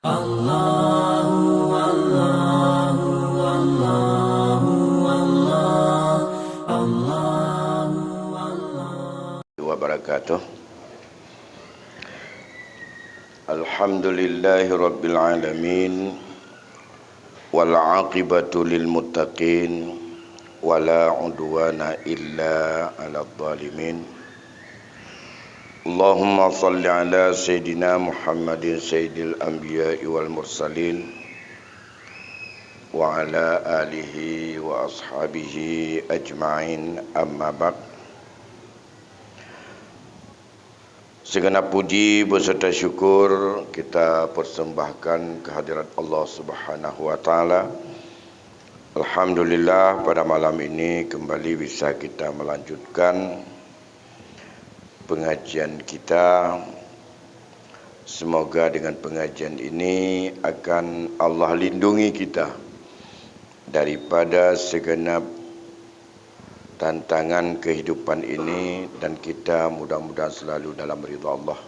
Allahu Allahu Allahu Allah Allahu Allah wabarakatuh. Alhamdulillahi rabbil alamin wal aqibatu lil muttaqin wala udwana illa 'alal zalimin. Allahumma salli ala Sayyidina Muhammadin Sayyidil Anbiya'i wal Mursalin wa ala alihi wa ashabihi ajma'in, amma ba'd. Segenap puji beserta syukur kita persembahkan kehadirat Allah Subhanahu wa taala. Alhamdulillah, pada malam ini kembali bisa kita melanjutkan pengajian kita. Semoga dengan pengajian ini akan Allah lindungi kita daripada segenap tantangan kehidupan ini, dan kita mudah-mudahan selalu dalam ridha Allah.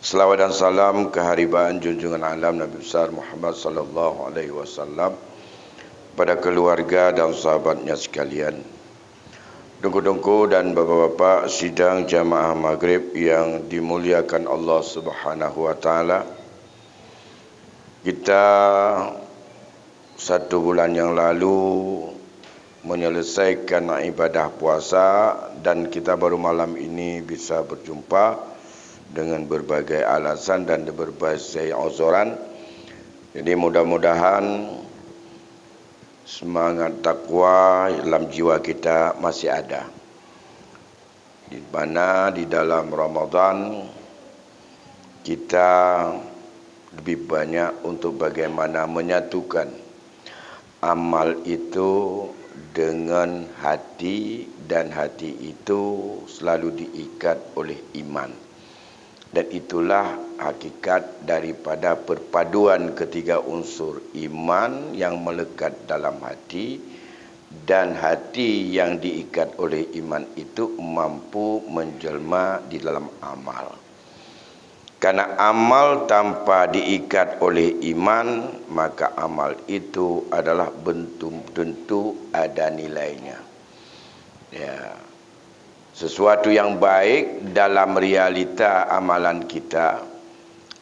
Selawat dan salam keharibaan junjungan alam Nabi besar Muhammad sallallahu alaihi wasallam pada keluarga dan sahabatnya sekalian. Dengku-dengku dan bapa-bapa sidang jamaah maghrib yang dimuliakan Allah Subhanahu wa taala. Kita 1 bulan yang lalu menyelesaikan ibadah puasa, dan kita baru malam ini bisa berjumpa dengan berbagai alasan dan berbagai uzuran. Jadi mudah-mudahan semangat takwa dalam jiwa kita masih ada, di mana di dalam Ramadan kita lebih banyak untuk bagaimana menyatukan amal itu dengan hati, dan hati itu selalu diikat oleh iman. Dan itulah hakikat daripada perpaduan ketiga unsur: iman yang melekat dalam hati, dan hati yang diikat oleh iman itu mampu menjelma di dalam amal. Karena amal tanpa diikat oleh iman, maka amal itu adalah tentu ada nilainya. Ya. Sesuatu yang baik dalam realita amalan kita,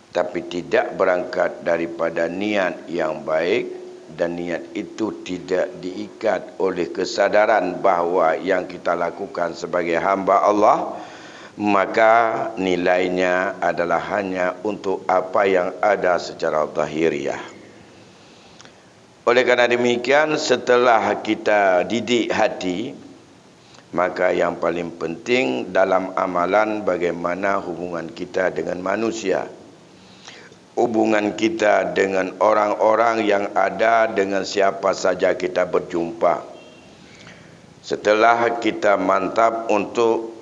tapi tidak berangkat daripada niat yang baik, dan niat itu tidak diikat oleh kesadaran bahawa yang kita lakukan sebagai hamba Allah, maka nilainya adalah hanya untuk apa yang ada secara zahiriah. Oleh kerana demikian, setelah kita didik hati, maka yang paling penting dalam amalan bagaimana hubungan kita dengan manusia, hubungan kita dengan orang-orang yang ada, dengan siapa saja kita berjumpa. Setelah kita mantap untuk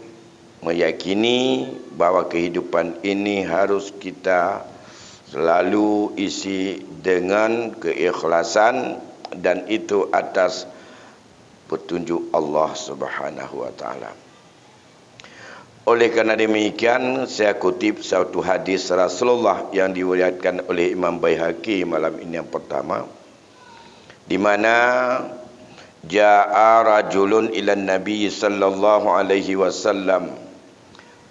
meyakini bahawa kehidupan ini harus kita selalu isi dengan keikhlasan, dan itu atas petunjuk Allah Subhanahu wa taala. Oleh kerana demikian, saya kutip satu hadis Rasulullah yang diriwayatkan oleh Imam Baihaqi malam ini yang pertama, di mana jaa rajulun ila Nabi sallallahu alaihi wasallam,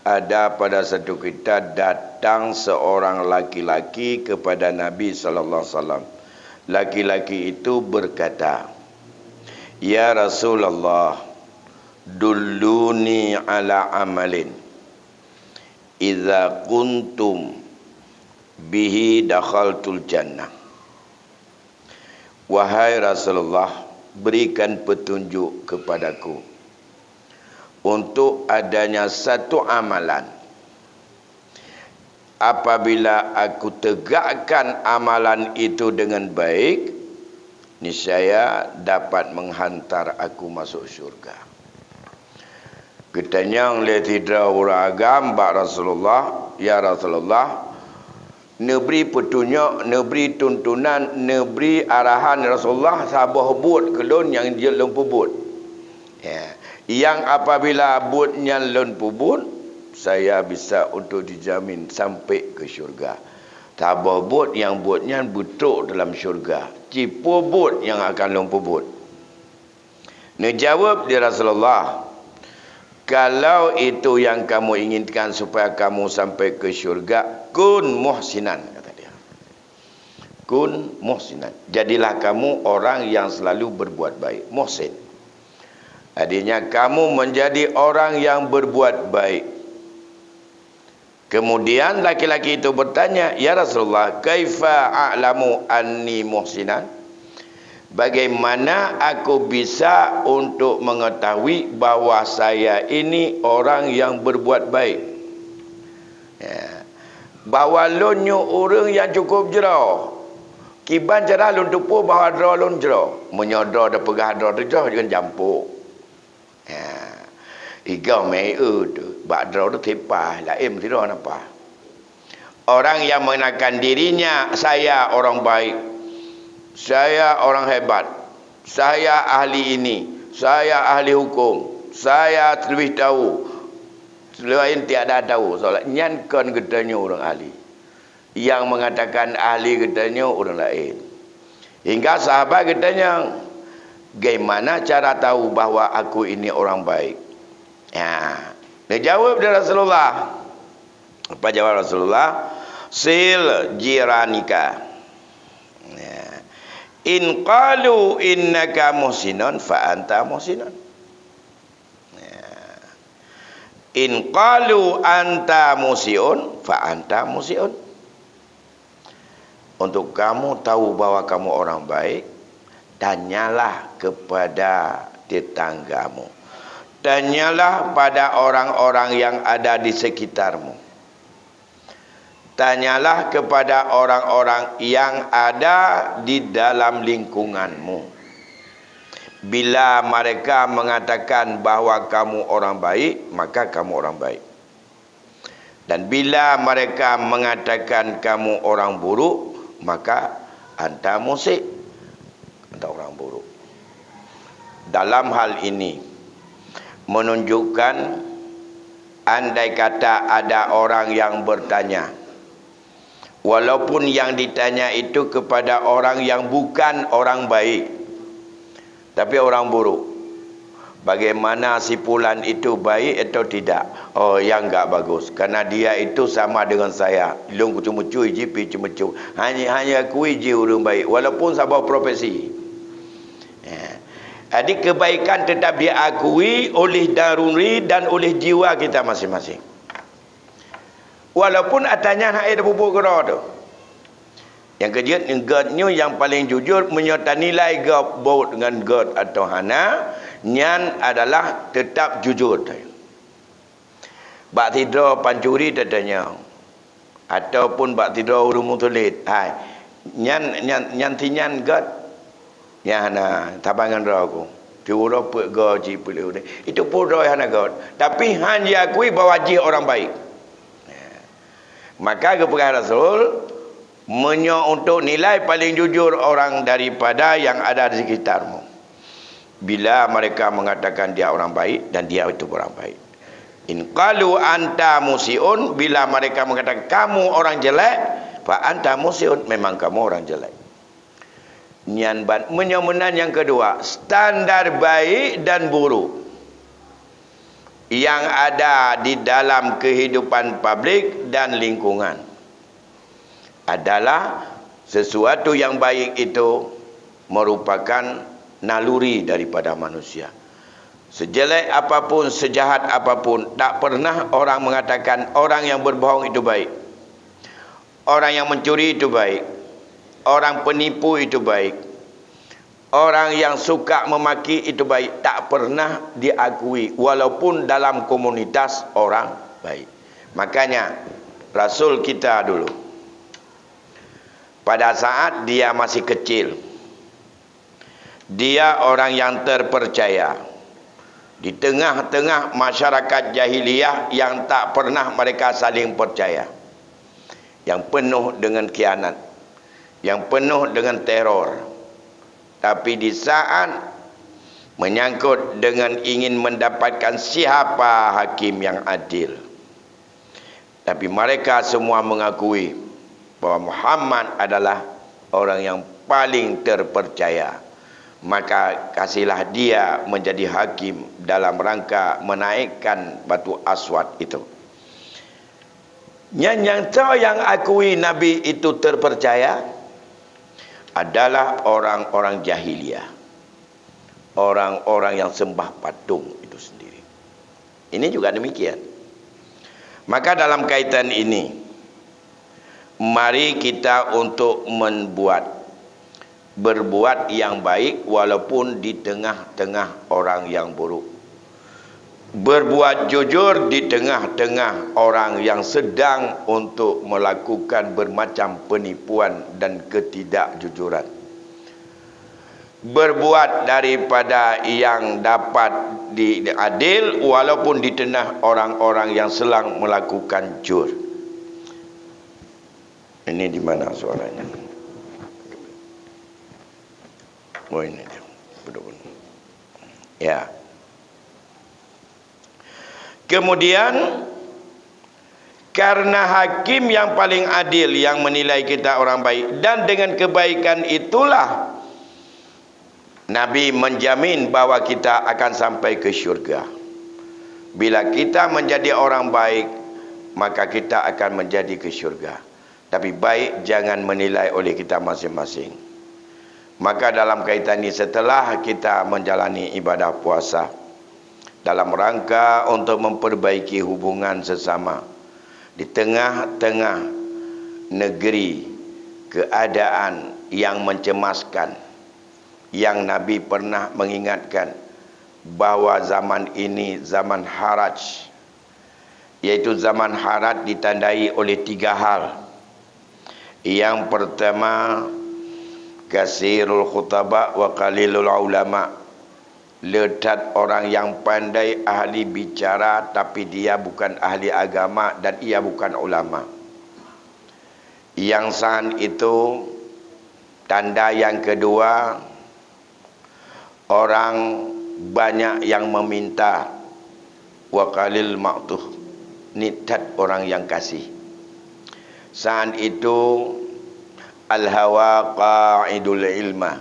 ada pada satu kita datang seorang laki-laki kepada Nabi sallallahu alaihi wasallam. Laki-laki itu berkata, "Ya Rasulullah, dulluni ala amalin idza kuntum bihi dakhaltul jannah." Wahai Rasulullah, berikan petunjuk kepadaku untuk adanya satu amalan, apabila aku tegakkan amalan itu dengan baik, niscaya dapat menghantar aku masuk syurga. Katanya oleh tidak uragam bak Rasulullah, "Ya Rasulullah, neberi petunjuk, neberi tuntunan, neberi arahan Rasulullah sabah but kelon yang dia lempu but." Ya. Yang apabila butnya lon pubut, saya bisa untuk dijamin sampai ke syurga. Tabah bot yang botnya butuk dalam syurga. Cipu bot yang akan lumpur bot. Dia jawab dia Rasulullah, kalau itu yang kamu inginkan supaya kamu sampai ke syurga, kun muhsinan, kata dia. Kun muhsinan. Jadilah kamu orang yang selalu berbuat baik. Muhsin. Artinya kamu menjadi orang yang berbuat baik. Kemudian laki-laki itu bertanya, ya Rasulullah, kaifa a'lamu anni muhsinan? Bagaimana aku bisa untuk mengetahui bahawa saya ini orang yang berbuat baik? Ya. Bahawa lonyo orang yang cukup jerah. Kiban cerah lun tupu bahawa draw lun jerah. Menyodor dah pegah draw tu jerah dengan jampuk. Ya. Igau mei tu. Bak draw tu tepah. Laim tidak apa. Orang yang mengenalkan dirinya, saya orang baik. Saya orang hebat. Saya ahli ini. Saya ahli hukum. Saya lebih tahu. Selain tiada tahu. Soalnya nyankan katanya orang ahli. Yang mengatakan ahli katanya orang lain. Hingga sahabat katanya, bagaimana cara tahu bahawa aku ini orang baik? Ya. Dia jawab dari Rasulullah. Apa jawab Rasulullah? Sil jiranika. Ya. In qalu innaka muhsinun fa anta muhsinun. Ya. In qalu anta musiun fa anta musiun. Untuk kamu tahu bahwa kamu orang baik, tanyalah kepada tetanggamu. Tanyalah pada orang-orang yang ada di sekitarmu. Tanyalah kepada orang-orang yang ada di dalam lingkunganmu. Bila mereka mengatakan bahawa kamu orang baik, maka kamu orang baik. Dan bila mereka mengatakan kamu orang buruk, maka anta musik, anta orang buruk. Dalam hal ini menunjukkan, andai kata ada orang yang bertanya, walaupun yang ditanya itu kepada orang yang bukan orang baik, tapi orang buruk, bagaimana si fulan itu baik atau tidak? Oh, yang enggak bagus, karena dia itu sama dengan saya. Long cuma-cuma jipi cuma-cuma. Hanya akui je orang baik, walaupun sebuah profesi. Ya. Jadi kebaikan tetap diakui oleh daruri dan oleh jiwa kita masing-masing. Walaupun atanya nak ada bubuk gerak tu. Yang kejutnya yang paling jujur menyertai nilai gap baut dengan god atau hana, nyan adalah tetap jujur. Bak tidur pancuri tetanya. Ataupun bak tidur urung mutulit. Hai. Nyan tinyan god. Ya hana tabangan roh aku. Tiura put gaji pulih. Itu pun roh hana god. Tapi hanya akui bahawa dia orang baik. Maka kepada Rasul untuk nilai paling jujur orang daripada yang ada di sekitarmu. Bila mereka mengatakan dia orang baik dan dia itu orang baik. In qalu anta musiun, bila mereka mengatakan kamu orang jelek, fa anta musiun, memang kamu orang jelek. Menyomenan yang kedua, standar baik dan buruk yang ada di dalam kehidupan publik dan lingkungan adalah sesuatu yang baik itu merupakan naluri daripada manusia. Sejelek apapun, sejahat apapun, tak pernah orang mengatakan orang yang berbohong itu baik, orang yang mencuri itu baik, orang penipu itu baik, orang yang suka memaki itu baik. Tak pernah diakui walaupun dalam komunitas orang baik. Makanya Rasul kita dulu, pada saat dia masih kecil, dia orang yang terpercaya di tengah-tengah masyarakat jahiliyah yang tak pernah mereka saling percaya, yang penuh dengan khianat, yang penuh dengan teror. Tapi di saat menyangkut dengan ingin mendapatkan siapa hakim yang adil, tapi mereka semua mengakui bahawa Muhammad adalah orang yang paling terpercaya, maka kasihlah dia menjadi hakim dalam rangka menaikkan batu aswad itu. Yang tahu yang akui Nabi itu terpercaya adalah orang-orang jahiliyah, orang-orang yang sembah patung itu sendiri. Ini juga demikian. Maka dalam kaitan ini, mari kita untuk berbuat yang baik walaupun di tengah-tengah orang yang buruk. Berbuat jujur di tengah-tengah orang yang sedang untuk melakukan bermacam penipuan dan ketidakjujuran. Berbuat daripada yang dapat diadil walaupun di tengah orang-orang yang sedang melakukan jur. Ini di mana suaranya? Oh, ini dia. Betul-betul. Ya. Kemudian, karena hakim yang paling adil yang menilai kita orang baik, dan dengan kebaikan itulah Nabi menjamin bahawa kita akan sampai ke syurga. Bila kita menjadi orang baik, maka kita akan menjadi ke syurga. Tapi baik jangan menilai oleh kita masing-masing. Maka dalam kaitan ini, setelah kita menjalani ibadah puasa dalam rangka untuk memperbaiki hubungan sesama di tengah-tengah negeri keadaan yang mencemaskan, yang Nabi pernah mengingatkan bahawa zaman ini zaman haraj, yaitu zaman haraj ditandai oleh 3 hal. Yang pertama, kasirul khutaba wa qalilul ulama. Letak orang yang pandai, ahli bicara, tapi dia bukan ahli agama dan ia bukan ulama. Yang san itu tanda yang kedua, orang banyak yang meminta, wa qalil ma'tuh, nitat orang yang kasih. Saat itu al-hawa qa'idul ilma,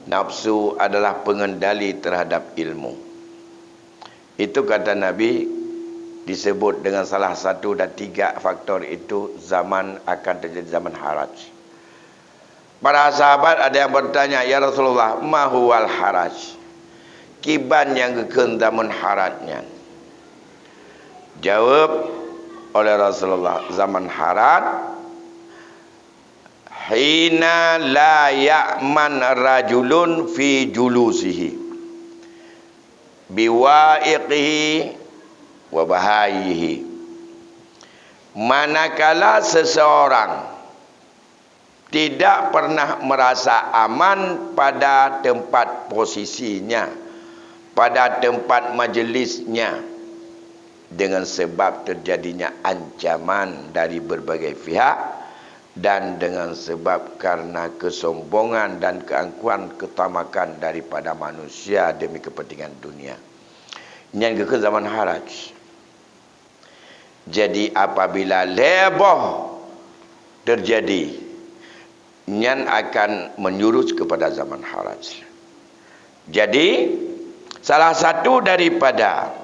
nafsu adalah pengendali terhadap ilmu. Itu kata Nabi, disebut dengan salah satu dan 3 faktor itu zaman akan terjadi zaman haraj. Para sahabat ada yang bertanya, ya Rasulullah, ma huwal haraj? Kiban yang kekeng zaman harajnya. Jawab oleh Rasulullah, zaman haraj hina la ya'man rajulun fi julusihi biwa'iqihi wa bahayihi. Manakala seseorang tidak pernah merasa aman pada tempat posisinya, pada tempat majlisnya, dengan sebab terjadinya ancaman dari berbagai pihak, dan dengan sebab karena kesombongan dan keangkuhan, ketamakan daripada manusia demi kepentingan dunia. Yang ke zaman haraj. Jadi apabila leboh terjadi, nyan akan menyurus kepada zaman haraj. Jadi salah satu daripada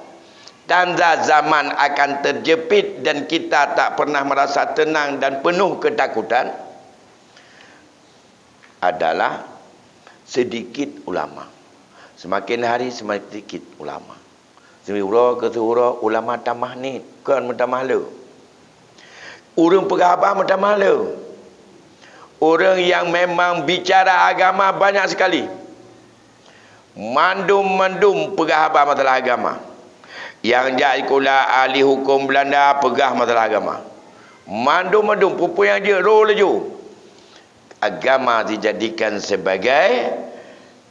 tanda zaman akan terjepit dan kita tak pernah merasa tenang dan penuh ketakutan adalah sedikit ulama. Semakin hari semakin sedikit ulama. Semula ke semula ulama tamah ni kan mentamah le. Orang pegawai mentamah le. Orang yang memang bicara agama banyak sekali. Mandum-mandum pegawai masalah agama. Yang jadi kula ahli hukum Belanda pegah masalah agama. Mandum-mandum pupu yang dia roh laju. Agama dijadikan sebagai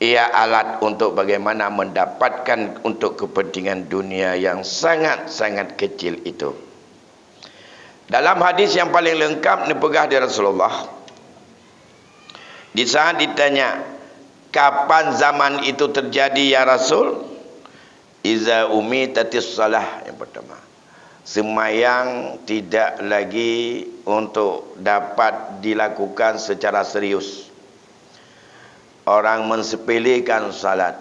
alat untuk bagaimana mendapatkan untuk kepentingan dunia yang sangat-sangat kecil itu. Dalam hadis yang paling lengkap dipegah di Rasulullah, di saat ditanya, kapan zaman itu terjadi ya Rasul? Iza umitatis salah, yang pertama. semayang tidak lagi untuk dapat dilakukan secara serius. Orang mensepelekan salat.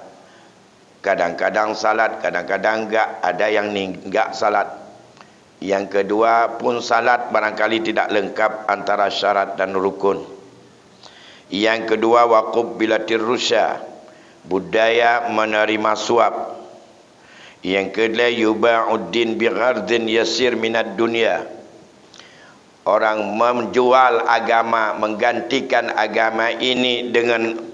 Kadang-kadang salat, kadang-kadang enggak. Ada yang enggak salat. Yang kedua pun salat barangkali tidak lengkap antara syarat dan rukun. Yang kedua waqub bilatir rusya, budaya menerima suap. Yang kedua yuba'uddin bighardin yasir minad dunia. Orang menjual agama, menggantikan agama ini dengan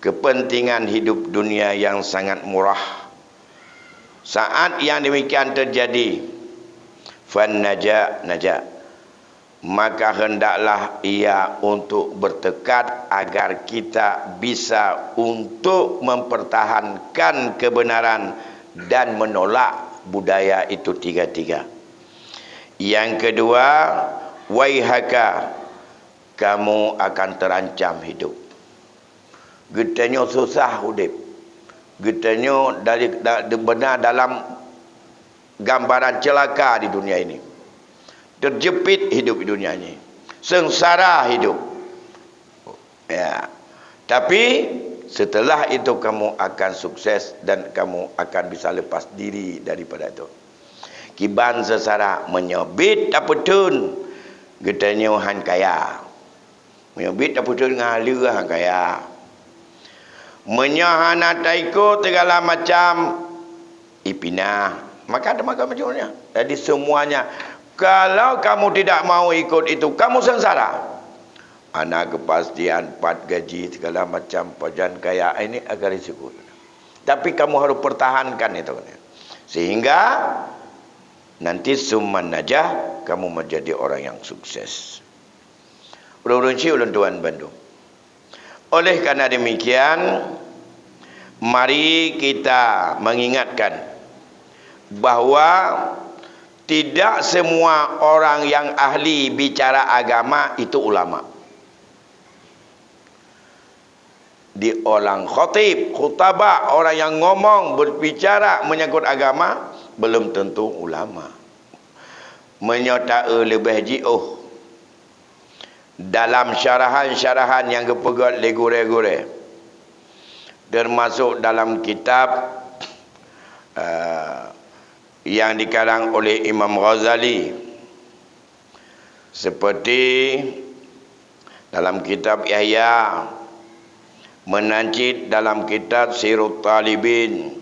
kepentingan hidup dunia yang sangat murah. Saat yang demikian terjadi, fan naja, maka hendaklah ia untuk bertekad agar kita bisa untuk mempertahankan kebenaran dan menolak budaya itu tiga-tiga. Yang kedua, waihaka, kamu akan terancam hidup. Getanya susah hidup. Getanya benar dalam gambaran celaka di dunia ini. Terjepit hidup di dunia ini. Sengsara hidup. Ya. Tapi setelah itu kamu akan sukses dan kamu akan bisa lepas diri daripada itu. Kiban sesara menyebit apetun getanya han kaya. Menyebit apetun ngalir han kaya. Menyahana taiko segala macam ipinah. Maka ada macam macamnya. Jadi semuanya, kalau kamu tidak mau ikut itu, kamu sengsara. Anak kepastian, 4 gaji, segala macam, pajan kaya, ini agak risiko. Tapi kamu harus pertahankan itu. Sehingga nanti summan najah, kamu menjadi orang yang sukses. Ulun-ulun tuan Bandung. Oleh karena demikian, mari kita mengingatkan bahawa tidak semua orang yang ahli bicara agama itu ulama. Di orang khutabah, orang yang ngomong, berbicara menyangkut agama, belum tentu ulama. Menyertai lebih ji'uh dalam syarahan-syarahan yang kepegat legure-gure, termasuk dalam kitab yang dikarang oleh Imam Ghazali, seperti dalam kitab Yahya, menancit dalam kitab Sirut Talibin,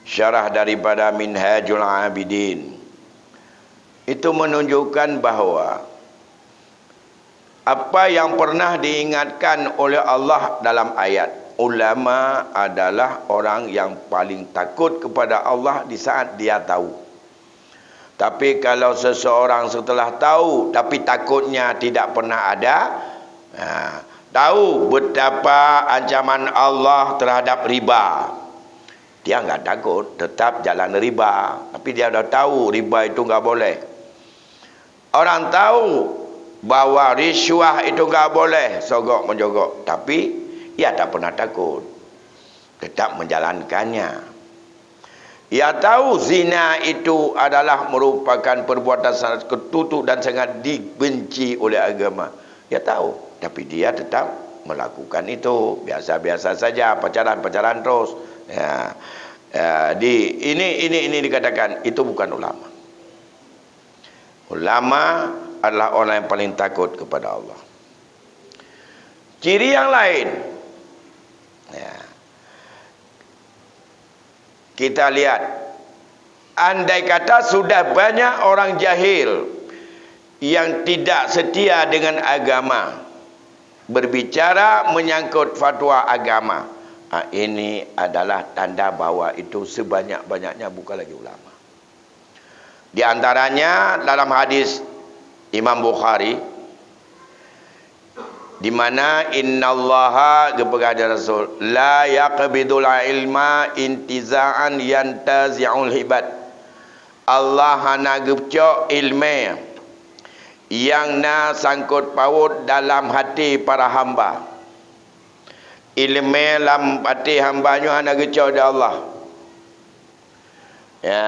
syarah daripada Minhajul Abidin. Itu menunjukkan bahawa apa yang pernah diingatkan oleh Allah dalam ayat, ulama adalah orang yang paling takut kepada Allah di saat dia tahu. Tapi kalau seseorang setelah tahu tapi takutnya tidak pernah ada, tahu betapa ancaman Allah terhadap riba, dia enggak takut, tetap jalan riba. Tapi dia dah tahu riba itu enggak boleh. Orang tahu bahawa riswah itu enggak boleh, sogok menjogok, tapi ia tak pernah takut, tetap menjalankannya. Ia tahu zina itu adalah merupakan perbuatan sangat ketutup dan sangat dibenci oleh agama. Ia tahu, tapi dia tetap melakukan itu. Biasa-biasa saja, pacaran-pacaran terus. Ini dikatakan itu bukan ulama. Ulama adalah orang yang paling takut kepada Allah. Ciri yang lain, kita lihat, andai kata sudah banyak orang jahil yang tidak setia dengan agama, berbicara menyangkut fatwa agama, ini adalah tanda bahawa itu sebanyak-banyaknya bukan lagi ulama. Di antaranya dalam hadis Imam Bukhari, di mana innallaha kepada Rasul la yaqbidul ilma intiza'an yantazi'ul hibad. Allah hana gepcok ilmu yang na sangkut paut dalam hati para hamba. Ilmu dalam hati hambanya hana gepcok dari Allah. Ya.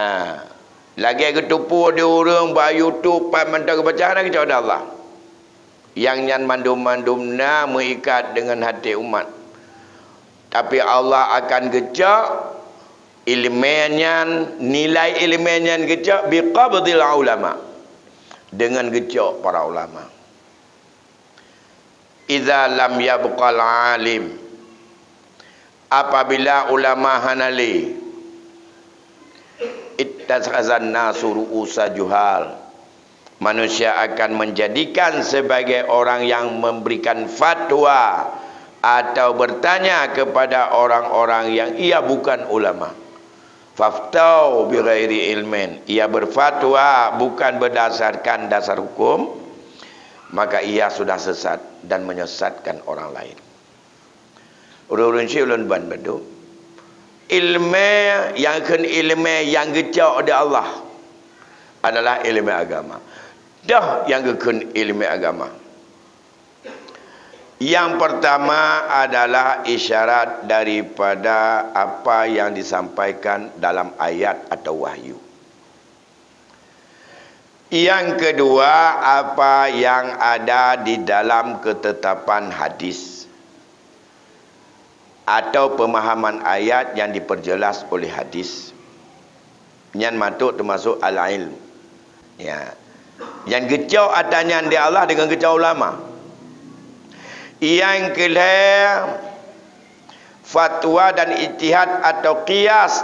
Lagi ketupu dia orang bayu tu pai mentang bacaan kita ada Allah. Yang nyan mandum-mandumna mengikat dengan hati umat. Tapi Allah akan gecak ilmiahnya, nilai ilmiahnya gecak biqabdil ulama. Dengan gecak para ulama. Idza lam yabqal alim, apabila ulama hanali ittakhazan nasu ru'usa juhal, manusia akan menjadikan sebagai orang yang memberikan fatwa atau bertanya kepada orang-orang yang ia bukan ulama. Faftau bighairi ilmin, ia berfatwa bukan berdasarkan dasar hukum, maka ia sudah sesat dan menyesatkan orang lain. Urun ulun ban bedu ilmu yang yang gecak oleh Allah adalah ilmu agama. Dah yang ilmu agama. Yang pertama adalah isyarat daripada apa yang disampaikan dalam ayat atau wahyu. Yang kedua, apa yang ada di dalam ketetapan hadis atau pemahaman ayat yang diperjelas oleh hadis. Yang matuk termasuk al-ilm. Ya. Yang gecau adanya di Allah dengan gecau ulama. Yang kedua, fatwa dan ijtihad atau qiyas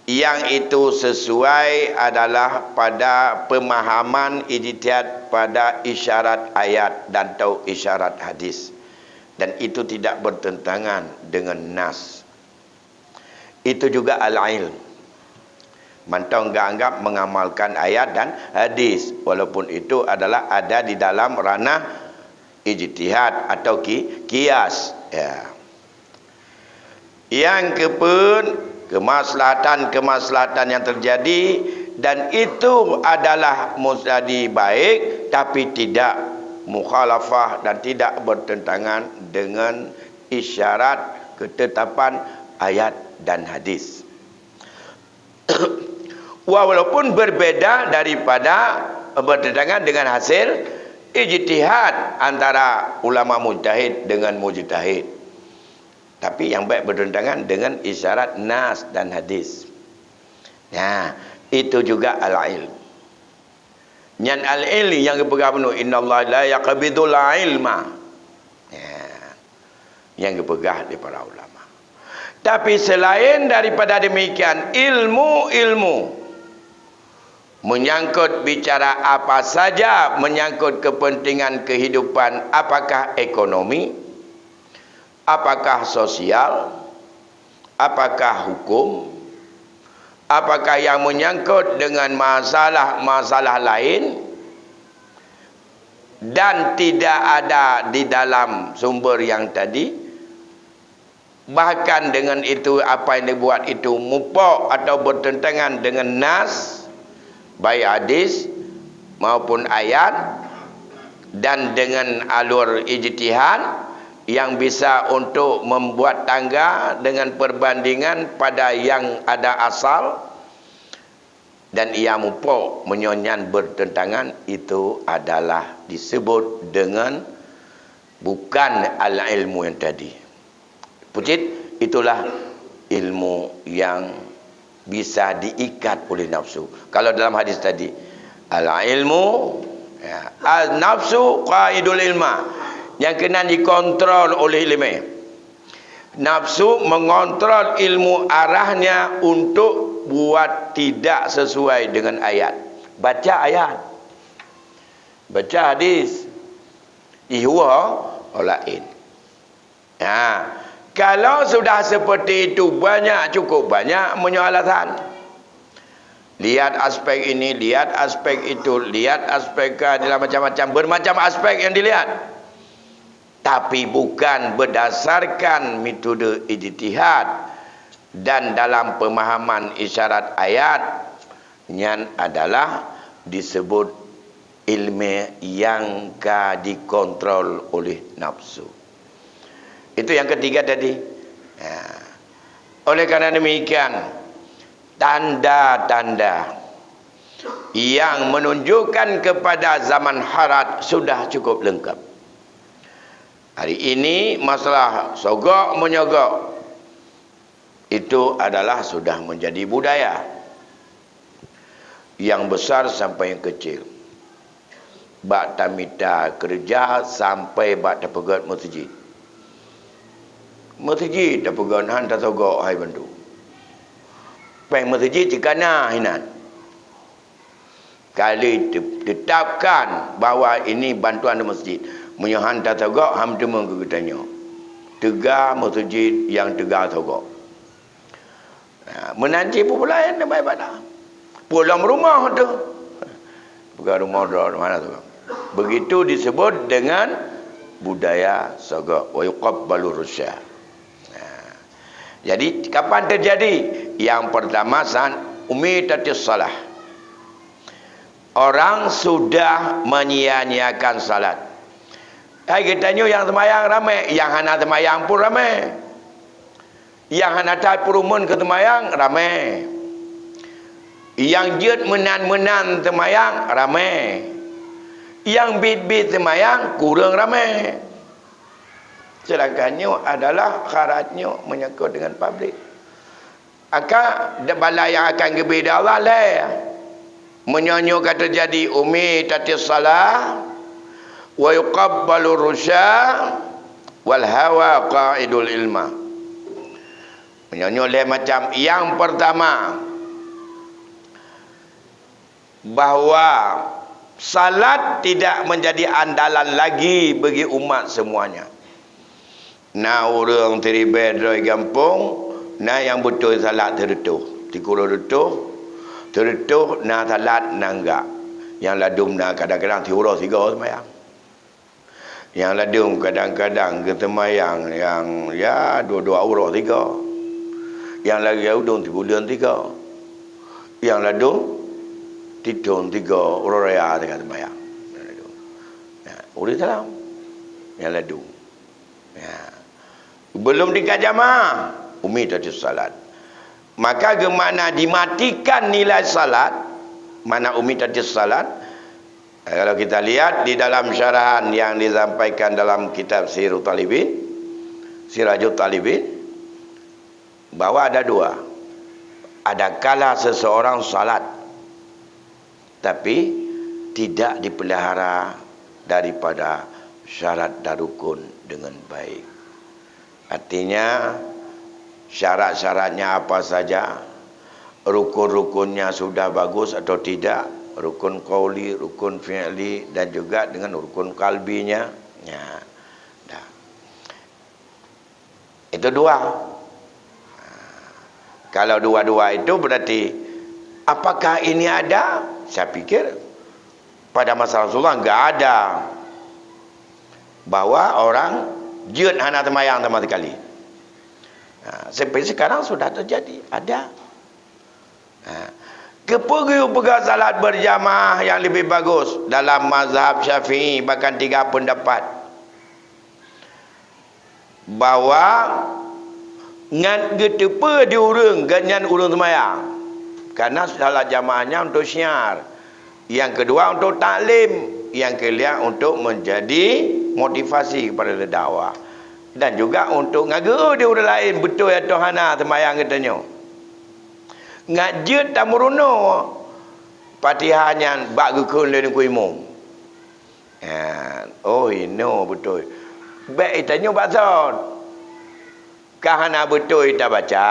yang itu sesuai adalah pada pemahaman ijtihad pada isyarat ayat dan atau isyarat hadis. Dan itu tidak bertentangan dengan nas. Itu juga al-ilm. Mantau enggak anggap mengamalkan ayat dan hadis, walaupun itu adalah ada di dalam ranah ijtihad atau qiyas. Ya. Yang kemaslahatan yang terjadi, dan itu adalah mustadi baik tapi tidak mukhalafah dan tidak bertentangan dengan isyarat ketetapan ayat dan hadis. Walaupun berbeda daripada bertentangan dengan hasil ijtihad antara ulama mujtahid dengan mujtahid, tapi yang baik bertentangan dengan isyarat nas dan hadis. Nah, itu juga al-ilm. Nyan al-ilmi yang dipegang penuh, innallaha la yaqbidul ilma. Ya. Yang dipegang di para ulama. Tapi selain daripada demikian, ilmu menyangkut bicara apa saja, menyangkut kepentingan kehidupan, apakah ekonomi, apakah sosial, apakah hukum, apakah yang menyangkut dengan masalah-masalah lain dan tidak ada di dalam sumber yang tadi, bahkan dengan itu apa yang dibuat itu mupok atau bertentangan dengan nas, baik hadis maupun ayat, dan dengan alur ijtihad yang bisa untuk membuat tangga dengan perbandingan pada yang ada asal, dan ia mupok menyonyan bertentangan, itu adalah disebut dengan bukan al-ilmu yang tadi. Pucit, itulah ilmu yang bisa diikat oleh nafsu. Kalau dalam hadis tadi, al-ilmu, ya, al-nafsu qaidul ilma, yang kena dikontrol oleh ilmu. Nafsu mengontrol ilmu arahnya untuk buat tidak sesuai dengan ayat. Baca ayat, baca hadis, ihwa olain. Nah, kalau sudah seperti itu cukup banyak menyoalasan. Lihat aspek ini, lihat aspek itu, lihat aspek keadilan, macam-macam, bermacam aspek yang dilihat. Tapi bukan berdasarkan metode ijtihad dan dalam pemahaman isyarat ayat, yang adalah disebut ilmu yang dikontrol oleh nafsu. Itu yang ketiga tadi. Oleh karena demikian, tanda-tanda yang menunjukkan kepada zaman harat sudah cukup lengkap. Hari ini masalah sogok menyogok itu adalah sudah menjadi budaya yang besar sampai yang kecil. Bak tamita kerja sampai bak tapegat masjid. Masjid tapegat hantar sogok hai bantu. Peng masjid cikana hinan. Kali ditetapkan bahawa ini bantuan di masjid, menyohantar sogok ham temu ke tanya. Tegar masjid yang tegar sogok. Menanti populayan dan baik pada. Pulang rumah tu. Bukan rumah dah mana tu. Begitu disebut dengan budaya sogok. Wa yuqabbalu rusya. Jadi kapan terjadi? Yang pertama saat umitatis salah. Orang sudah menyia-nyiakan salat. Hai kitanya yang semayang ramai, yang hana semayang pun ramai. Yang hana tak perumun ke semayang ramai. Yang jut menan-menan semayang ramai. Yang bit-bit semayang kurang ramai. Sedangkannya adalah kharatnya menyangkut dengan publik. Akan bala yang akan gebeda Allah lah. Menyonyo kata jadi umi tatis salah wa yuqabbalu rusya wal hawa qaidul ilma. Menyonyo le macam yang pertama bahawa salat tidak menjadi andalan lagi bagi umat semuanya. Na orang teribet dari kampung, na yang betul salat tertuh, tikuro tertuh na salat nangga. Yang ladum na kadang-kadang tiura tiga semayang. Yang ladum kadang-kadang ke semayang yang ya dua-dua aura tiga. Yang lagi udung tibulan tiga. Yang ladum tidung tiga aura raya dengan semayang. Ya, uri salam. Yang ladum. Ya. Belum dikajamah umi tatis salat. Maka gemana dimatikan nilai salat, mana umi tatis salat. Kalau kita lihat di dalam syarahan yang disampaikan dalam kitab Sirajul Talibin, bahwa ada dua. Ada kala seseorang salat tapi tidak dipelihara daripada syarat dan rukun dengan baik. Artinya syarat-syaratnya apa saja, rukun-rukunnya sudah bagus atau tidak, rukun qauli, rukun fi'li, dan juga dengan rukun kalbinya. Ya. Dah. Itu dua. Kalau dua-dua itu berarti apakah ini ada? Saya pikir pada masa Rasulullah enggak ada bahwa orang jut hana temayang sama sekali. Sampai sekarang sudah terjadi, ada. Kepergian salat berjamaah yang lebih bagus dalam mazhab Syafi'i, bahkan 3 pendapat bahawa ngan getepa diurung ganyan urung semayang, karena salat jamaahnya untuk syiar, yang kedua untuk taklim, yang ketiga untuk menjadi motivasi kepada dakwah, dan juga untuk ngageru dia orang lain betul ya Tuhana semayang katanya. Ngajut tamuruno Fatihahnya bak gukun le ku imam. Oh ino betul. Baik tanya bazat. Kahana betul kita baca,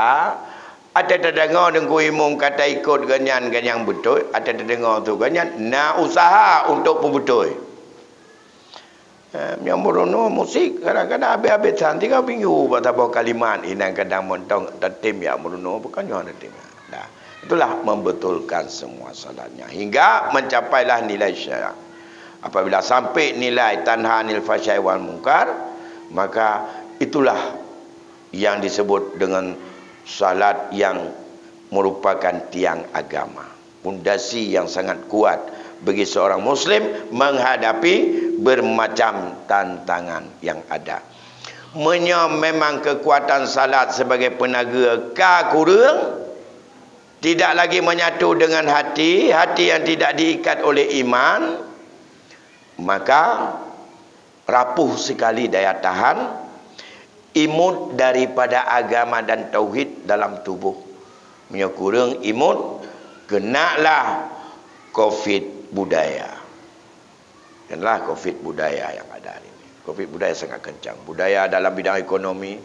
ada terdengar dengan imam kata ikut ganyan betul, ada terdengar tu ganyan na usaha untuk betul. Yang merono musik kadang-kadang habis-habis 3 minggu betapa kalimat ini kadang montong tertim ya merono bukan yang tertim. Nah, itulah membetulkan semua salatnya hingga mencapailah nilai syarak. Apabila sampai nilai tanha anil fahsya'i wal munkar, maka itulah yang disebut dengan salat yang merupakan tiang agama, pondasi yang sangat kuat bagi seorang muslim menghadapi bermacam tantangan yang ada. Memang kekuatan salat sebagai penaga ka kurang, tidak lagi menyatu dengan hati yang tidak diikat oleh iman, maka rapuh sekali daya tahan, imut daripada agama dan tauhid dalam tubuh. Kurang imut, kenalah COVID budaya. Kenalah COVID budaya yang ada hari ini. COVID budaya sangat kencang. Budaya dalam bidang ekonomi,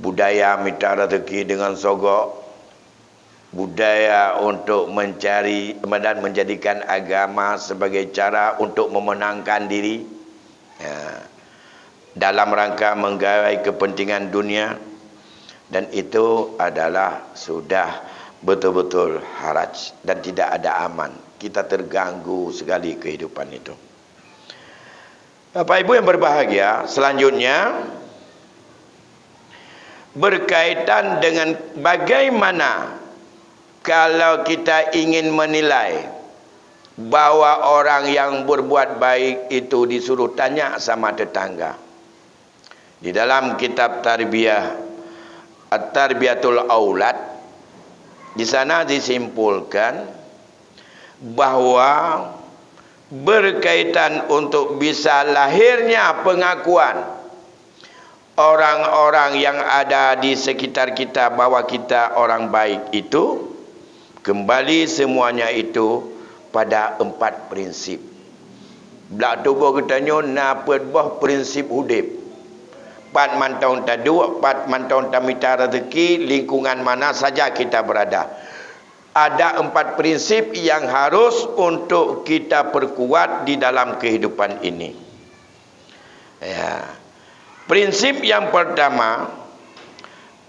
budaya minta rezeki dengan sogok, budaya untuk mencari dan menjadikan agama sebagai cara untuk memenangkan diri, ya, dalam rangka menggawai kepentingan dunia, dan itu adalah sudah betul-betul haraj dan tidak ada aman. Kita terganggu sekali kehidupan itu. Bapak Ibu yang berbahagia, selanjutnya berkaitan dengan bagaimana kalau kita ingin menilai bahawa orang yang berbuat baik itu disuruh tanya sama tetangga. Di dalam kitab tarbiyah, At-Tarbiyatul Aulad, di sana disimpulkan bahawa berkaitan untuk bisa lahirnya pengakuan orang-orang yang ada di sekitar kita bahawa kita orang baik itu, kembali semuanya itu pada 4 prinsip. Belak tubuh katanya napa bah prinsip hidup. 4 mantau tadu, 4 mantau tamita rezeki, lingkungan mana saja kita berada. Ada 4 prinsip yang harus untuk kita perkuat di dalam kehidupan ini. Ya. Prinsip yang pertama,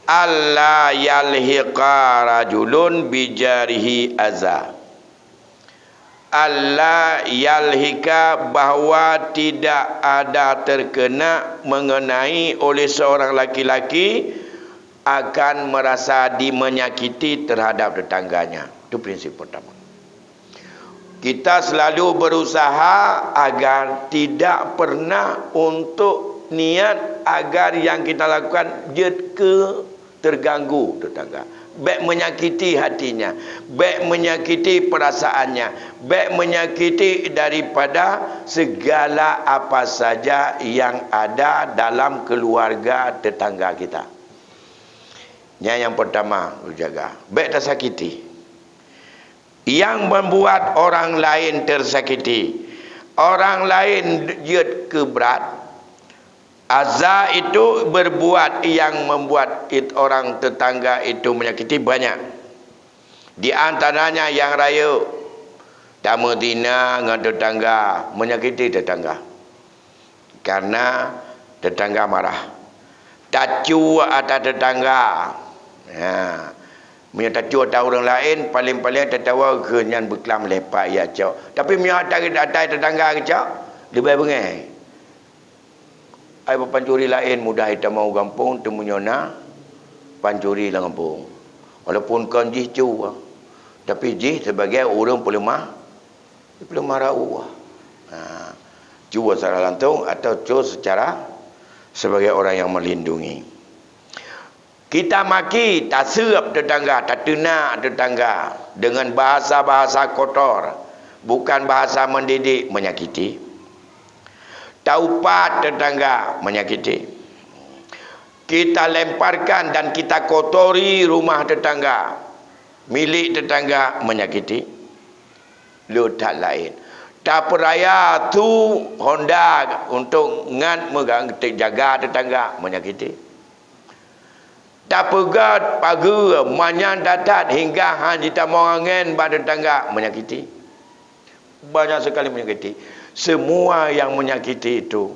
alla yalhiqa rajulun bijarihi azza. Alla yalhika, bahawa tidak ada terkena mengenai oleh seorang laki-laki akan merasa dimenyakiti terhadap tetangganya. Itu prinsip pertama. Kita selalu berusaha agar tidak pernah untuk niat agar yang kita lakukan dia terganggu tetangga, baik menyakiti hatinya, baik menyakiti perasaannya, baik menyakiti daripada segala apa saja yang ada dalam keluarga tetangga kita. Yang pertama berjaga, baik tersakiti. Yang membuat orang lain tersakiti, orang lain dia keberat, azza itu berbuat yang membuat orang tetangga itu menyakiti banyak. Di antaranya yang raya, tamu dina dengan tetangga, menyakiti tetangga. Karena tetangga marah. Tacu atas tetangga. Ya. Punya tacu atas orang lain, paling-paling tertawa kenyan beklam lepak ya cok. Tapi punya atas tetangga ke cok, lebih bengai. Ai pancuri lain mudah kita mau gampung temunyona pancuri lah gampung. Walaupun kan jih cu, tapi jih sebagai orang pelemah, pelemah rau. Cu secara langsung atau cu secara sebagai orang yang melindungi. Kita maki tak serap tetangga, tak tenak tetangga dengan bahasa-bahasa kotor, bukan bahasa mendidik, menyakiti. Taupat tetangga, menyakiti. Kita lemparkan dan kita kotori rumah tetangga, milik tetangga, menyakiti. Lu tak lain. Tak peraya tu Honda untuk ngan megang jaga tetangga, menyakiti. Tak pegat pagi manyan datat hingga hanjita morangen pada tetangga, menyakiti. Banyak sekali menyakiti. Semua yang menyakiti itu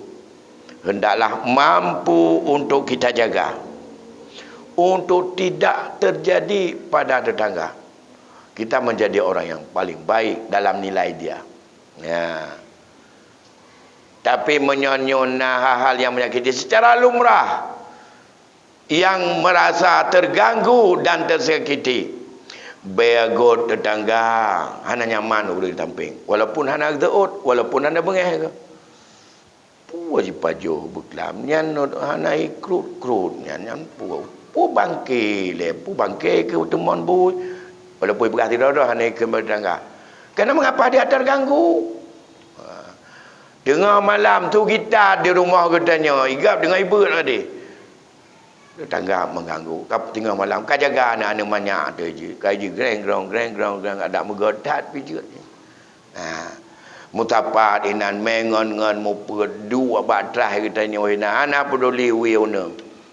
hendaklah mampu untuk kita jaga, untuk tidak terjadi pada tetangga. Kita menjadi orang yang paling baik dalam nilai dia. Ya. Tapi menyonyona hal-hal yang menyakiti secara lumrah, yang merasa terganggu dan tersakiti, beagot tetangga hana nyaman boleh ditamping, walaupun hana geut, walaupun hana bengeh ke wajib pajo beklam nyan hana krut nyan pu bangke le pu bangke ke teman boy Walaupun bekas tidak ada hanya ke tetangga. Kenapa mengapa dia terganggu? Dengar malam tu gitar di rumah katanya, igap dengan ibu tadi. Tetangga mengganggu. Kau tengah malam, kau jaga anak-anak banyak tu je. Kau je greng-grong, ada megodat pijut. Mutapat inan mengon-ngon mu dua batrah katanya wina anak peduli wiuna.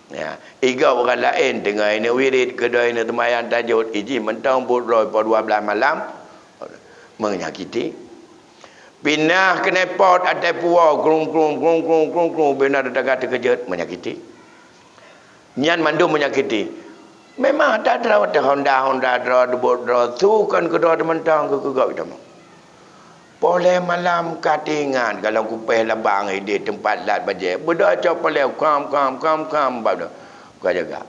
Ya, iga orang lain tengah ini wirid kedua ini temayan tajud iji mentang budroi pada 12 malam menyakiti. Pindah ke nepot atas puau grung bina tetangga terkejut menyakiti. Nyan mandu menyakiti. Memang tak ada Honda debut tu kan kedua mentang ke kegak itu. Boleh malam katingan kalau kupeh labang di tempat lat baje. Budak cop boleh kam pada. Kau jaga.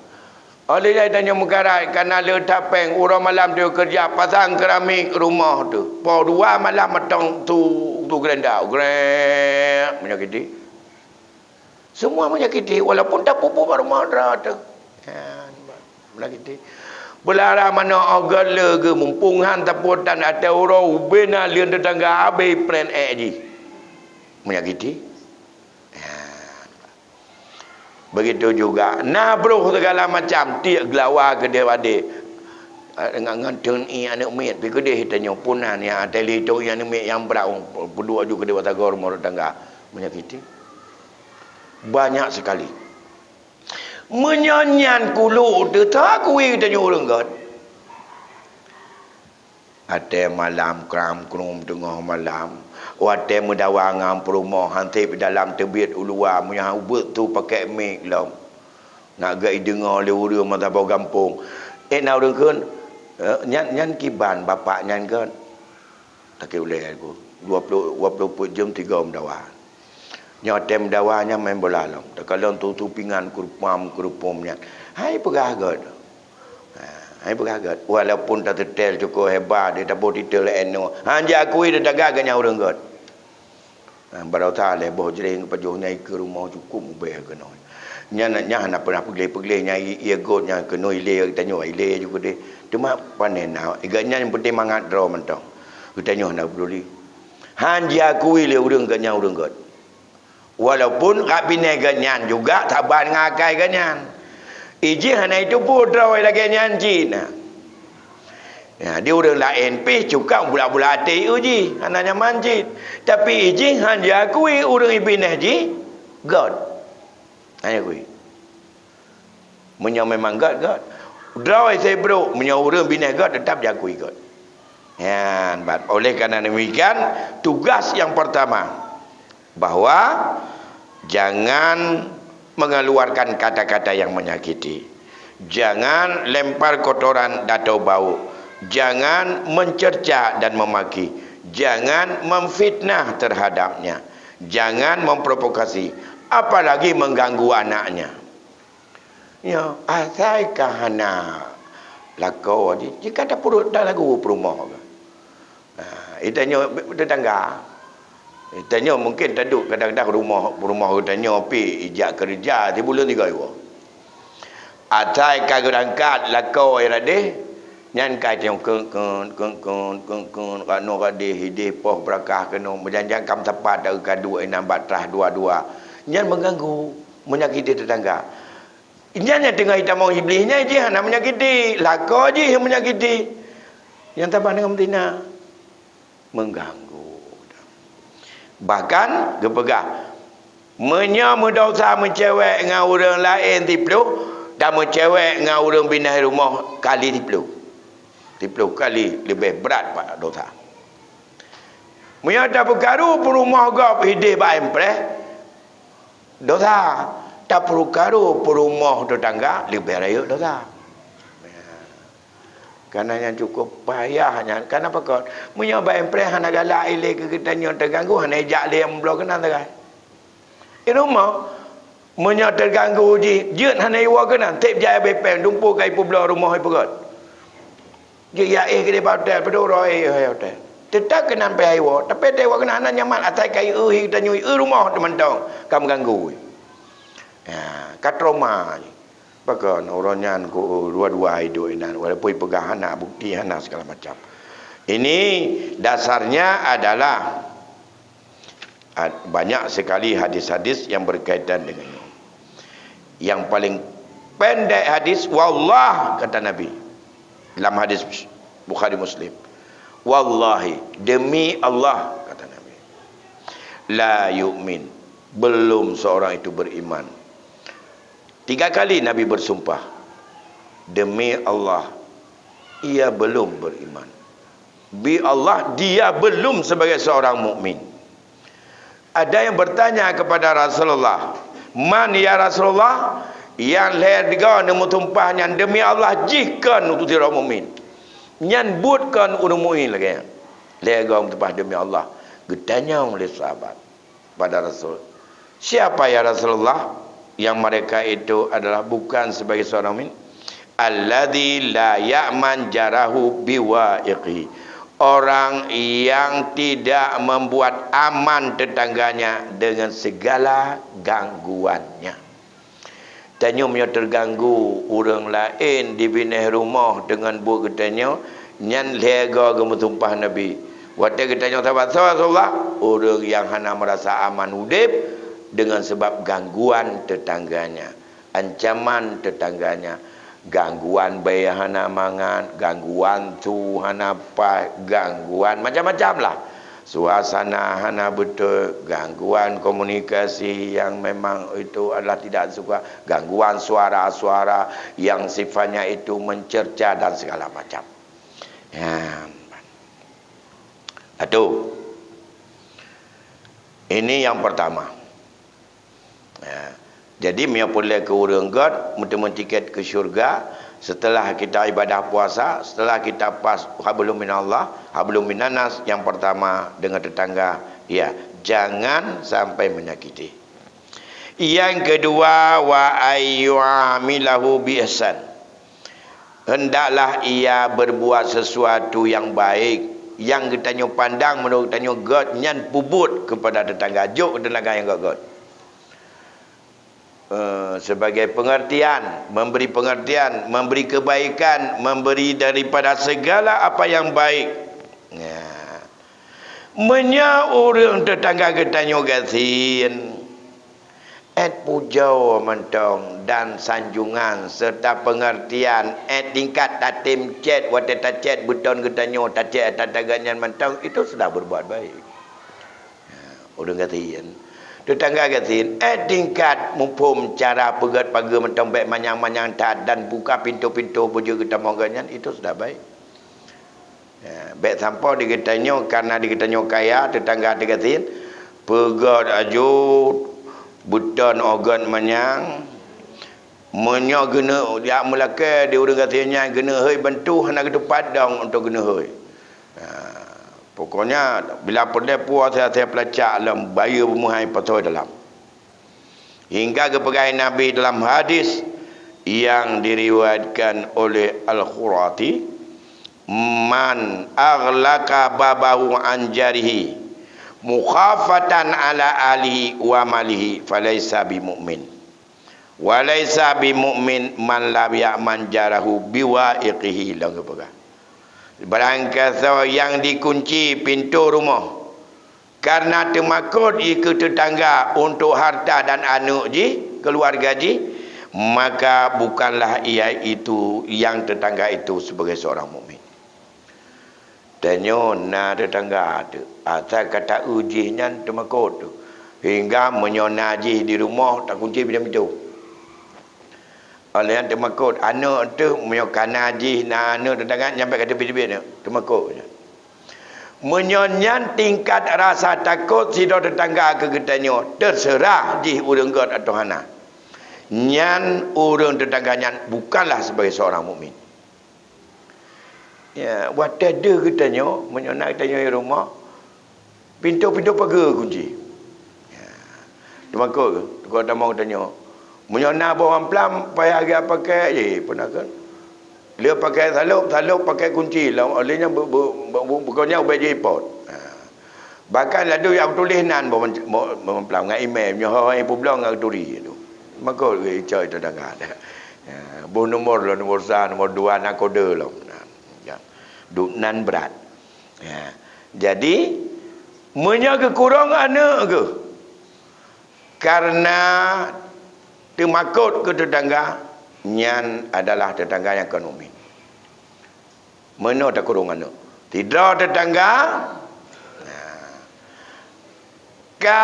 Oleh dia tanya mukarai kerana letak peng urang malam dia kerja pasang keramik rumah tu. Po 2 malam matang tu gerenda. Grek menyakiti. Semua menyakiti walaupun tak pupu rumah tu. Menyakiti. Belara mana agak ke mumpungan taputan atau orang ubena lian tetangga abai plan ji menyakiti. Begitu juga nabruh segala macam tiak gelawa ke dia wadi dengan ngantun anak mit pergi dia tanya punan yang teli tu yang mit yang berau berdua juga dia watagor rumah tetangga menyakiti. Banyak sekali menyanyian kulu tu tak kuih tanya orang kan. Ada malam kram tengah malam. Wate mudawang perumah hanti dalam terbit ulua punya ubut tu pakai mic lam. Nak gai dengar le urang mata bau kampung. Na urang kan nyan kiban bapak nyan kan. Tak boleh aku. 20 jam 3 mendawa. Nyotem dawanya main bola lam. Tak kalau tu pingan kurupam nyan. Hai pegagat. Hai pegagat. Walaupun tak detail cukup hebat dia tak boleh detail eno. Hanja aku dia dagang nya urang kan. Barau tak le boh jering pajuh nyai ke rumah cukup mubeh ke noi. Nya nak pernah pergi nyai ia god nya ke noi le tanya ile juga dia. Cuma panen nah iganya yang penting mangat draw mentong. Tanya nak peduli. Hanja aku le urang ganya urang god. Walaupun kak bini ganyan juga tak ban ngakai ganyan. Iji hana itu pun draw lagi nyanji nah. Ya, dia orang lain pi cuka bula-bula hati uji anaknya manjit tapi iji hanya akui orang ibinah ji God hanya akui memang God draw saya bro orang binah God tetap diakui God ya. Oleh kerana demikian tugas yang pertama bahawa jangan mengeluarkan kata-kata yang menyakiti, jangan lempar kotoran atau bau, jangan mencerca dan memaki, jangan memfitnah terhadapnya, jangan memprovokasi, apalagi mengganggu anaknya. Ya, asai kahana lakau aja. Jika ada perut dah lagu perumah. Itanya tetangga. Itanya mungkin taduk kadang-kadang rumah itanya pi ijak kerja di bulan 3 euro. Asai kagurangkat lakau era deh. Nyan kai tengok keng kano kade hidih poh berakah keno berjanjang kam tepat dak kadu enam batrah dua-dua. Nyan mengganggu, menyakiti tetangga. Nyan tengah hitam iblisnya je nak menyakiti, laka je yang menyakiti. Yang tabah dengan betina mengganggu. Bahkan gepegah mendosa mencewek dengan orang lain tiplu dan mencewek dengan orang binah rumah kali tiplu. 10 kali lebih berat pada dosa. Menyata perkara perumah gap hidih ba empre dosa. Tak perkara perumah tetangga lebih raya dosa. Karena yang cukup payahnya. Kenapa kau? Menyapa empre hana galak ile ke kitanya terganggu hana ejak le yang belum kenal tegai. Di rumah menyata terganggu ji, jeut hana iwa kenal. Tip jaya bepeng dumpu kai publa rumah ai pegat. Dia ke dia hotel pedoro hotel. Tetap kena sampai aiwa, tapi dewa kena anak nyaman atai kai kita nyui rumah teman-teman. Kamu ganggu. Ya, kat Roma. Pakon orangnya ko dua-dua hidup ini walaupun pegang anak bukti anak segala macam. Ini dasarnya adalah banyak sekali hadis-hadis yang berkaitan dengannya. Yang paling pendek hadis, wallah kata Nabi dalam hadis Bukhari Muslim, wallahi demi Allah kata Nabi, la yu'min, belum seorang itu beriman. 3 kali Nabi bersumpah, demi Allah ia belum beriman, bi Allah dia belum sebagai seorang mukmin. Ada yang bertanya kepada Rasulullah, man ya Rasulullah, yang leher diga nemu tumpah nyan demi Allah jihkan untuk tidak mukmin, nyan buatkan untuk mukmin lagi leher diga tumpah demi Allah. Getanya oleh sahabat pada Rasul, siapa ya Rasulullah? Yang mereka itu adalah bukan sebagai seorang mukmin, alladzi la ya'man jarahu biwa'iqi, orang yang tidak membuat aman tetangganya dengan segala gangguannya. Tanya punya terganggu orang lain di binah rumah dengan buat ketanya nyan lega gemu tumpah Nabi. Waktu ketanya sahabat Rasulullah, orang yang hana merasa aman udip dengan sebab gangguan tetangganya, ancaman tetangganya, gangguan bayi hana mangan, gangguan tu hana apa, gangguan macam-macam lah, suasana hana betul, gangguan komunikasi yang memang itu adalah tidak suka, gangguan suara-suara yang sifatnya itu mencerca dan segala macam. Ya. Aduh. Ini yang pertama. Ya. Jadi menyapulai ke urang God, mentemun tiket ke syurga setelah kita ibadah puasa, setelah kita pas hablum minallah, hablum minanas. Yang pertama dengan tetangga, ya, jangan sampai menyakiti. Yang kedua, wa ayyamilahu bi ihsan, hendaklah ia berbuat sesuatu yang baik. Yang kita pandang menurut kita God nyan pubut kepada tetangga, jok tetangga yang God. Sebagai pengertian, memberi pengertian, memberi kebaikan, memberi daripada segala apa yang baik. Ya. Menya orang tetangga ketanyo gasin, pujau mentong dan sanjungan serta pengertian, tingkat tatim cet, wate tacet buton ketanyo tacet tataganyan mentong, itu sudah berbuat baik. Ya. Orang gasin. Tetangga gatin, tingkat mumpum cara pegat pagar mentong baik manyang-manyang tak dan buka pintu-pintu puja kita monganyan, itu sudah baik. Ya, baik sampai dikatanya karena dikatanya kaya tetangga gatin, pegat ajut buton organ manyang menyo gena dia melaka dia urang katanya gena hei bantu hendak ke padang untuk gena hei. Pokoknya bila pernah puas saya pelacak dalam bayar pemuhai patoi dalam. Hingga kepegai Nabi dalam hadis yang diriwayatkan oleh Al-Khurati, man aghlaqa babahu an jarihi mukhafatan ala alihi wa malihi falaysa bimumin. Wa laysa bimumin man lam ya'man jarahu biwa'iqihi lang kepegai. Barang kata yang dikunci pintu rumah karena temakut ikut tetangga untuk harta dan anak ji, keluarga ji, maka bukanlah ia itu yang tetangga itu sebagai seorang mukmin. Tanya na tetangga tu, asal kata ujinya temakut tu, hingga menyonaji di rumah tak kunci pintu. Oleh yang temakut anak tu menyokan haji na anak tetangga sampai kata tepi-tepi ni temakut je. Menyonyan tingkat rasa takut si tetangga ke ketanya terserah ji urang God atau hana. Nyan urang tetangga nyan bukanlah sebagai seorang mukmin. Ya, buat ada ketanya menyonak ketanya di rumah pintu-pintu pagar kunci. Ya. Temakut ke? Tukar tamu ketanya menyona bawang pelam payah agak pakai je pernah kan dia pakai salup pakai kunci lah olehnya bukannya ubah je pot. Bahkan ladu yang tulis nan bawang pelam dengan email punya orang pun bilang dengan turi tu maka dia cari tetangga ada. Buh nombor lah, nombor satu, nombor dua, nakoda lah. Duk nan berat. Jadi, menyaga kurang anak ke? Karena temakut ke tetangga, nyan adalah tetangga yang ekonomi. Mana tak kurang anak? Tidak tetangga, ka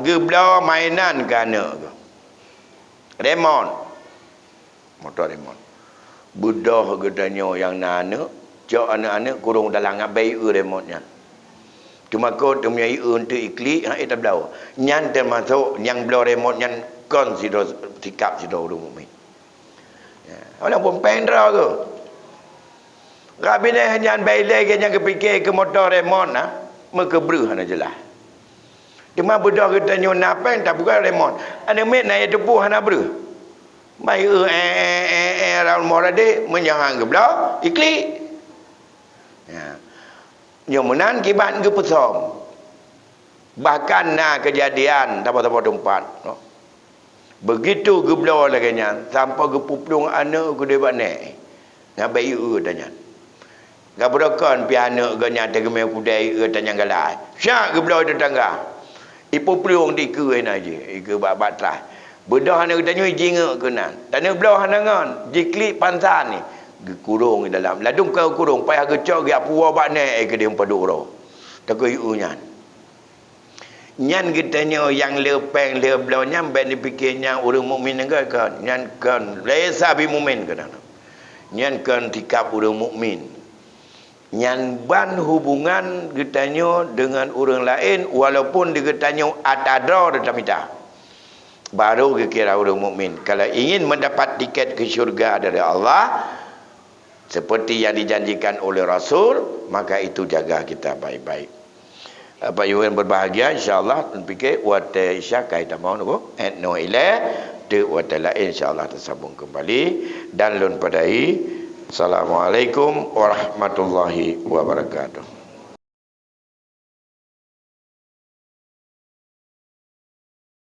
gebla mainan ke anak ke? Remon. Motor remon. Budah gedanya yang anak, cak anak-anak kurung dalam ngabai remote-nya. Cuma kau punya untuk iklik, tak belau. Nyan termasuk yang belau remote nyan kon sido sikap sido urung mukmin. Orang pun pendra ke. Rabine nyan bailai ke yang kepikir ke motor remote mekebruh ana jelas. Cuma budak kita nyo napen tak bukan remote. Ana met na tepuh ana bru. Mai raul morade menjangan ke belau iklik. Nyomunan kibat ke pesom. Bahkan kejadian dapat tempat. Begitu geblo lagi nya sampai ke puplung anak ke debat naik. Ngabai tanya. Gabrokan piano ganya tegeme kudai tanya galai. Syak geblo tetangga. Ipu plung di ke aja. Ke babat tras. Bedah anak tanya jinga kenan. Tanya belah hanangan jiklik pansan ni. Kurung dalam ladung kau kurung payah gecok dia puwa bak naik ke dia paduro takoi unyan nyan kitanya yang lepeng leblau nyam ben dipikirnya orang mukmin enggak kan nyan kan laisa bi mukmin kan nyan kan tikap orang mukmin nyan ban hubungan kitanya dengan orang lain walaupun dikatanya atadra detamita baru kira orang mukmin kalau ingin mendapat tiket ke syurga dari Allah seperti yang dijanjikan oleh Rasul, maka itu jaga kita baik-baik. Apa yang berbahagia, insyaAllah, fikir, wata isyak kaitan mahu nuku, no ilah, tu wata lain, insyaAllah, tersambung kembali, dan lun padai, Assalamualaikum warahmatullahi wabarakatuh.